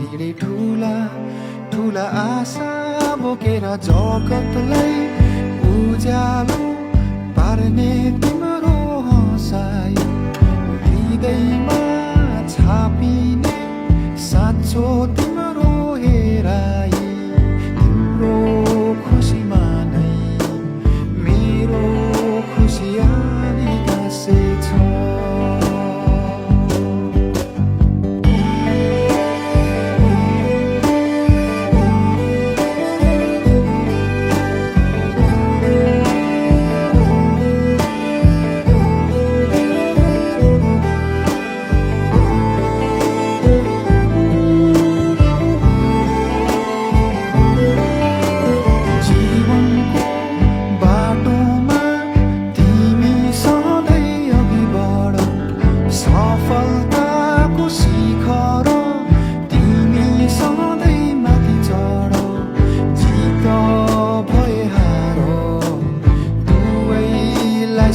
धेरै ठुला ठुला आशा बोकेर जगतलाई उज्यालो पार्ने तिम्रो हँसाइ हृदयमा छापिने साँचो तिम्रो हेराइ तिम्रो खुसीमा नै मेरो खुसी आनिगासे छ।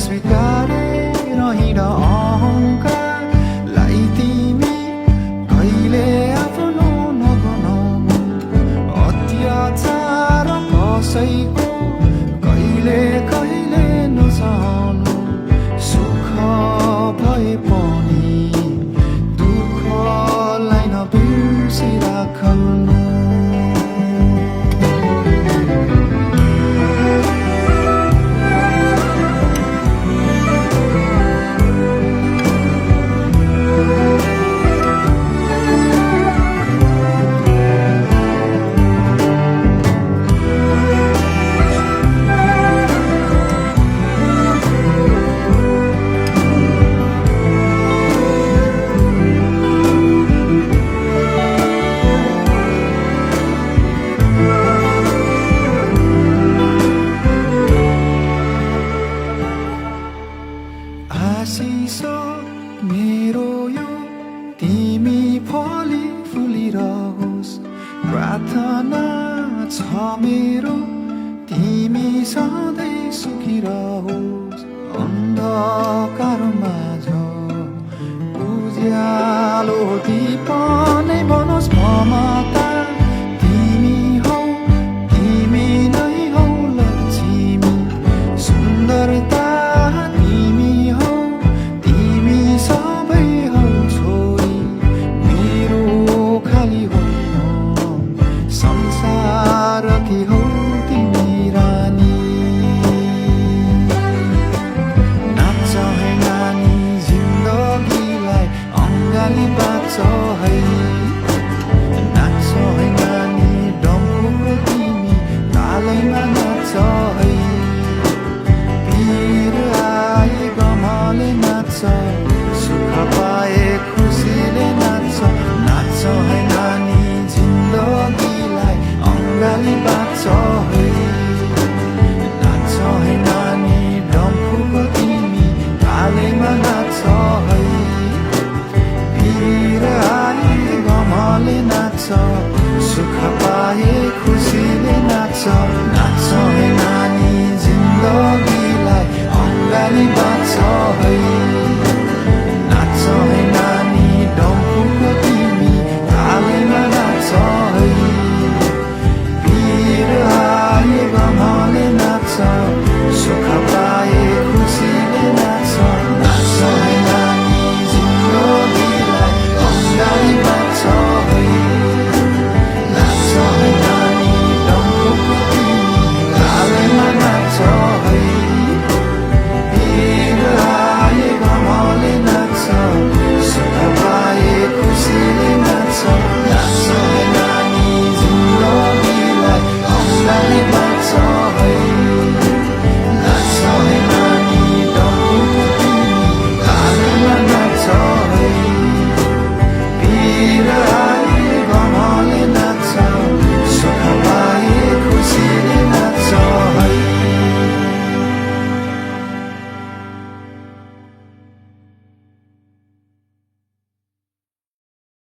स्वीकारेर हिँड अहङ्कारलाई तिमी कहिले आफ्नो नबनाउनु अत्याचार कसैको कहिले कहिले नसहनु सुख भए पनि दुःखलाई नबिर्सिराख्नु। आशिष मेरो यो तिमी फली फुलिरहोस् प्रार्थना छ मेरो तिमी सधैँ सुखिरहोस् अन्धकारमाझ उज्यालो दीप नै बनोस् ममता तिमी हौ तिमी नै हौ लक्ष्मी सुन्दरता सुख पाए खुसीले नाच्छ नाच्छ है नानी जिन्दगीलाई अङ्गाली बाँच्छ है नाच्छ है नानी डम्फुको तिमी तालैमा नाच्छ है वीर आए गमले नाच्छ सुख पाए खुसीले नाच्छ नाच्छ है नानी जिन्दगीलाई अङ्गाली बाँच्छ है सुख पाए खुसीले नाच्छ नाच्छ है नानी जिन्दगीलाई अङ्गाली बाँच्छ है नाच्छ है नानी डम्फुको तिमी तालैमा नाच्छ है वीर आए गमले नाच्छ सुख पाए खुसीले नाच्छ नाच्छ है नानी जिन्दगीलाई अङ्गाली बाँच्छ है वीर